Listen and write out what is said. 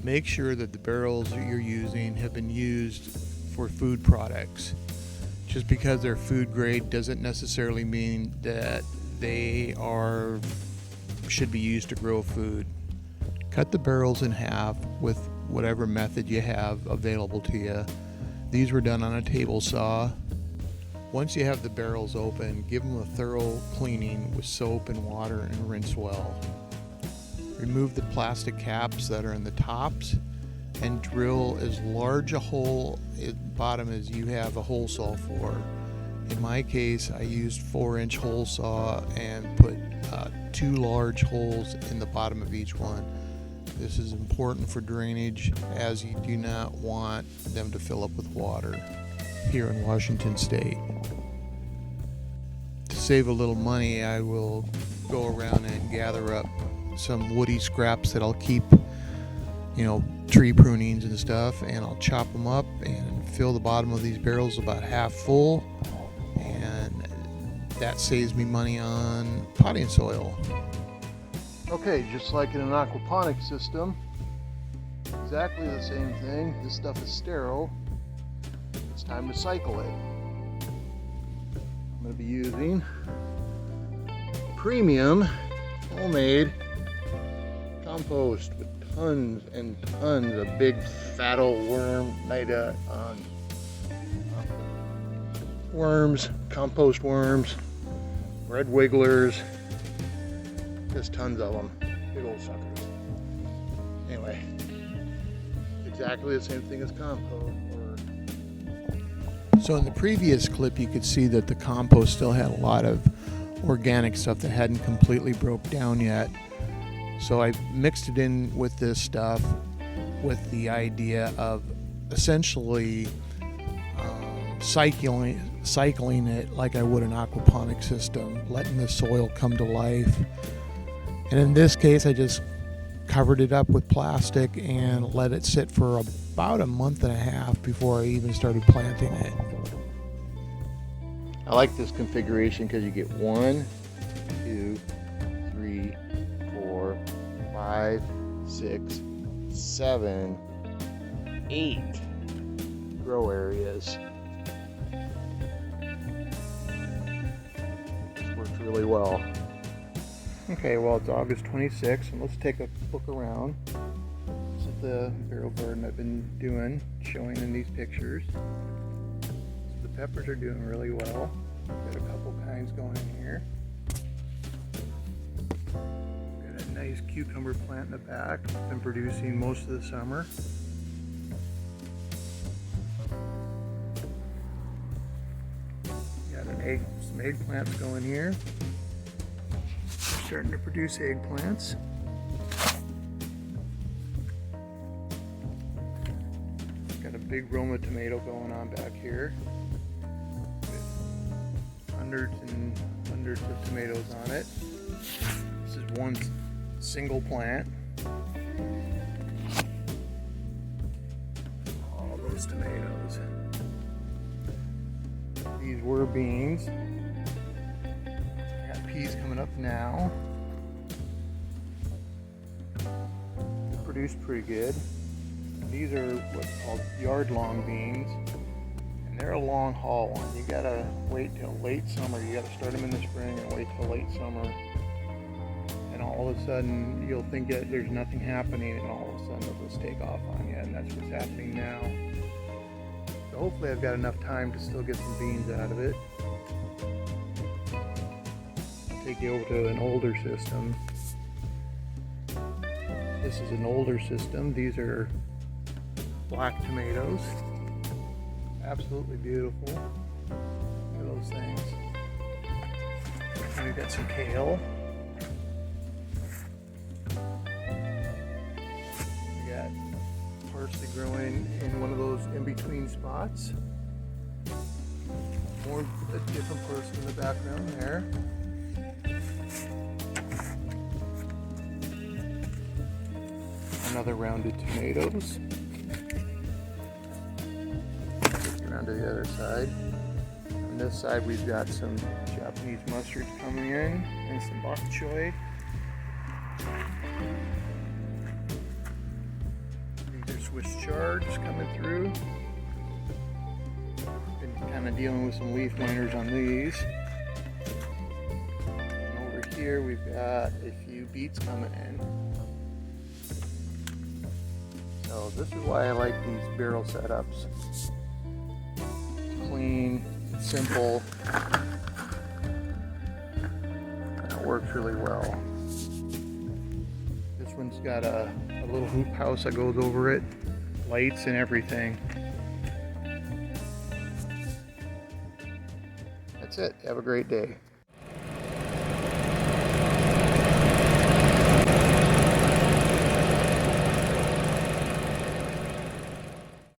make sure that the barrels that you're using have been used for food products. Just because they're food grade doesn't necessarily mean that they should be used to grow food. Cut the barrels in half with whatever method you have available to you. These were done on a table saw. Once you have the barrels open, give them a thorough cleaning with soap and water and rinse well. Remove the plastic caps that are in the tops and drill as large a hole at the bottom as you have a hole saw for. In my case, I used 4-inch hole saw and put 2 large holes in the bottom of each one. This is important for drainage, as you do not want them to fill up with water here in Washington State. To save a little money, I will go around and gather up some woody scraps that I'll keep, tree prunings and stuff, and I'll chop them up and fill the bottom of these barrels about half full, and that saves me money on potting soil. Okay, just like in an aquaponic system, exactly the same thing. This stuff is sterile. It's time to cycle it. I'm going to be using premium homemade compost with tons and tons of big fat old worms, compost worms, red wigglers, just tons of them, big old suckers. Anyway, exactly the same thing as compost. So in the previous clip, you could see that the compost still had a lot of organic stuff that hadn't completely broke down yet. So I mixed it in with this stuff with the idea of essentially cycling it like I would an aquaponic system, letting the soil come to life. And in this case, I just covered it up with plastic and let it sit for about a month and a half before I even started planting it. I like this configuration because you get 1, 2, 3, 4, 5, 6, 7, 8 grow areas. This works really well. Okay, well, it's August 26th, and let's take a look around. This is the barrel garden I've been doing, showing in these pictures. So the peppers are doing really well. Got a couple kinds going in here. Got a nice cucumber plant in the back. It's been producing most of the summer. Got some eggplants going here. Starting to produce eggplants. Got a big Roma tomato going on back here with hundreds and hundreds of tomatoes on it. This is one single plant. All those tomatoes. These were beans. Peas coming up now. They produce pretty good. These are what's called yard-long beans, and they're a long haul one. You gotta wait till late summer. You gotta start them in the spring and wait till late summer, and all of a sudden you'll think that there's nothing happening, and all of a sudden they'll just take off on you, and that's what's happening now. So hopefully I've got enough time to still get some beans out of it. Take you over to an older system. This is an older system. These are black tomatoes. Absolutely beautiful. Look at those things. And we've got some kale. We got parsley growing in one of those in-between spots. A different person in the background there. Another round of tomatoes. Around to the other side. On this side we've got some Japanese mustards coming in and some bok choy. Swiss charge coming through. Been kind of dealing with some leaf miners on these. And over here we've got a few beets coming in. So this is why I like these barrel setups. Clean, simple, and it works really well. This one's got a little hoop house that goes over it, lights and everything. That's it. Have a great day.